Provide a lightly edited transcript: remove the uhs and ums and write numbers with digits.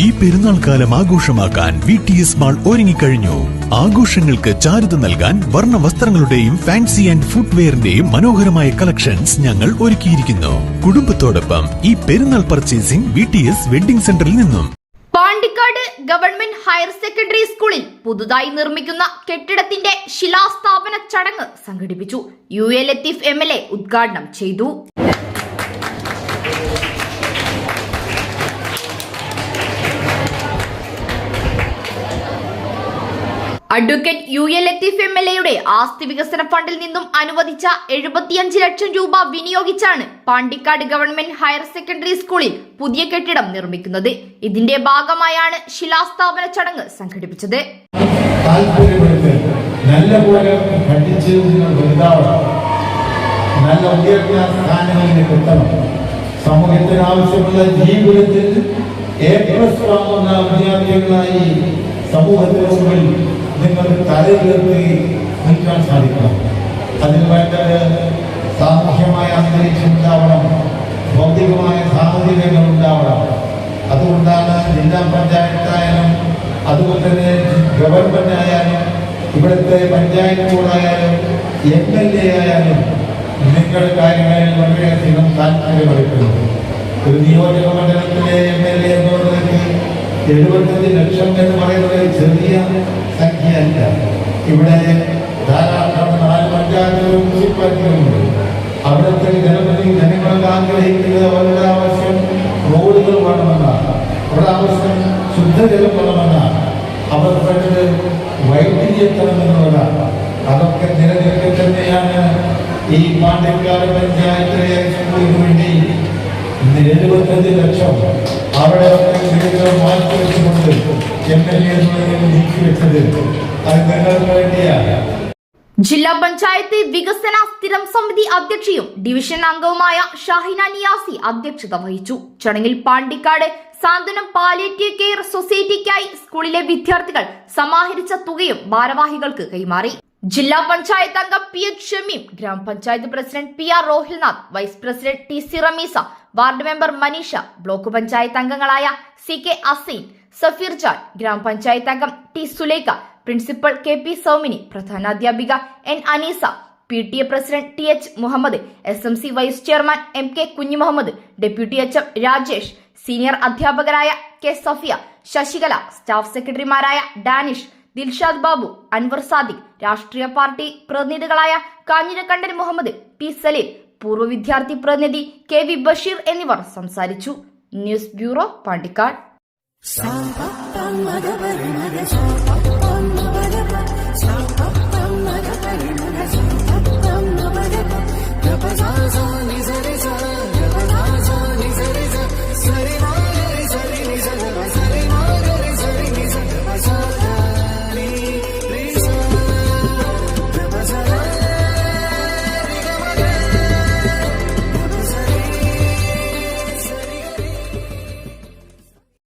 ഈ പെരുന്നാൾ കാലം ആഘോഷമാക്കാൻ VTS മാൾ ഒരുങ്ങിക്കഴിഞ്ഞു. ആഘോഷങ്ങൾക്ക് ചാരുത നൽകാൻ വർണ്ണ വസ്ത്രങ്ങളുടെയും ഫാൻസി ആൻഡ് ഫുട്വെയറിന്റെയും മനോഹരമായ കളക്ഷൻസ് ഞങ്ങൾ ഒരുക്കിയിരിക്കുന്നു. കുടുംബത്തോടൊപ്പം ഈ പെരുന്നാൾ പർച്ചേസിംഗ് VTS വെഡിംഗ് സെന്ററിൽ നിന്നും. പാണ്ടിക്കാട് ഗവൺമെന്റ് ഹയർ സെക്കൻഡറി സ്കൂളിൽ പുതുതായി നിർമ്മിക്കുന്ന കെട്ടിടത്തിന്റെ ശിലാസ്ഥാപന ചടങ്ങ് സംഘടിപ്പിച്ചു. UA ലത്തീഫ് MLA ഉദ്ഘാടനം ചെയ്തു. അഡ്വക്കേറ്റ് UA ലത്തീഫ് MLAയുടെ ആസ്തി വികസന ഫണ്ടിൽ നിന്നും അനുവദിച്ച 75 ലക്ഷം രൂപ വിനിയോഗിച്ചാണ് പാണ്ടിക്കാട് ഗവൺമെന്റ് ഹയർ സെക്കൻഡറി സ്കൂളിൽ പുതിയ കെട്ടിടം നിർമ്മിക്കുന്നത്. ഇതിന്റെ ഭാഗമായാണ് ശിലാസ്ഥാപന ചടങ്ങ് സംഘടിപ്പിച്ചത്. സമൂഹത്തിന് ആവശ്യമുള്ള ജീവിതത്തിൽ വാങ്ങുന്ന വിദ്യാർത്ഥികളായി സമൂഹത്തിന് മുമ്പിൽ നിങ്ങൾക്ക് തലയുയർത്തി നിൽക്കാൻ സാധിക്കണം. അതിന് വേണ്ടത് സാമൂഹ്യമായ അന്തരീക്ഷം ഉണ്ടാവണം, ഭൗതികമായ സാഹചര്യങ്ങൾ ഉണ്ടാവണം. അതുകൊണ്ടാണ് ജില്ലാ പഞ്ചായത്തായാലും അതുപോലെ തന്നെ ഗവൺമെന്റ് ആയാലും ഇവിടുത്തെ പഞ്ചായത്ത് ബോർഡായാലും MLA ആയാലും നിങ്ങളുടെ കാര്യങ്ങളിൽ വളരെയധികം താല്പര്യമെടുക്കുന്നു. ഒരു നിയോജക മണ്ഡലത്തിലെ MLA എന്ന് പറയുന്നത് 75 ലക്ഷം എന്ന് പറയുന്നത് ചെറിയ സംഖ്യയല്ല. ഇവിടെ ധാരാളം 4 പഞ്ചായത്തുകളും മുനിസിപ്പാലിറ്റികളുമുണ്ട്. അവിടുത്തെ ജനങ്ങൾക്ക് ആഗ്രഹിക്കുന്നത് അവരുടെ ആവശ്യം റോഡുകൾ വേണമെന്നാണ്, അവരുടെ ആവശ്യം ശുദ്ധജലം വേണമെന്നാണ്, അവർ വേണ്ടത് വൈദ്യുതി എത്തണമെന്നുള്ളതാണ്. അതൊക്കെ നിലനിൽക്കെ തന്നെയാണ് ഈ പാണ്ടിക്കാട് പഞ്ചായത്തിലെ സ്കൂളിന് വേണ്ടി 75 ലക്ഷം അവിടെ മാറ്റി വെച്ചുകൊണ്ട് MLA നീക്കിവെച്ചത്. അത് നിങ്ങൾക്ക് വേണ്ടിയാണ്. ജില്ലാ പഞ്ചായത്ത് വികസന സ്ഥിരം സമിതി അധ്യക്ഷയും ഡിവിഷൻ അംഗവുമായ ഷാഹിന നിയാസി അധ്യക്ഷത വഹിച്ചു. ചടങ്ങിൽ പാണ്ടിക്കാട് സാന്ത്വനം പാലിയേറ്റീവ് കെയർ സൊസൈറ്റിക്കായി സ്കൂളിലെ വിദ്യാർത്ഥികൾ സമാഹരിച്ച തുകയും ഭാരവാഹികൾക്ക് കൈമാറി. ജില്ലാ പഞ്ചായത്ത് അംഗം PH ഷമീം, ഗ്രാമപഞ്ചായത്ത് president PR Rohilnath, vice president TC Ramisa, ward member Manisha, block panchayat അംഗങ്ങളായ CK അസീൻ, സഫീർ ജാൻ, ഗ്രാമപഞ്ചായത്ത് അംഗം T Sulaikha, principal KP Saumini, പ്രധാനാധ്യാപിക N Aneesa, PTA president TH Muhammad, SMC vice chairman MK Kunhimuhammad, deputy HM Rajesh, senior അധ്യാപകരായ K സഫിയ, ശശികല, സ്റ്റാഫ് സെക്രട്ടറിമാരായ ഡാനിഷ്, ദിൽഷാദ് ബാബു, അൻവർ സാദിഖ്, രാഷ്ട്രീയ പാർട്ടി പ്രതിനിധികളായ കാഞ്ഞിരക്കണ്ടൻ മുഹമ്മദ്, P സലീം, പൂർവ്വ വിദ്യാർത്ഥി പ്രതിനിധി KV ബഷീർ എന്നിവർ സംസാരിച്ചു. News bureau, Pandikkad. Sa pa pa ma ga pa re ma ga sa pa pa ma ga pa sa pa pa ma ga pa re ma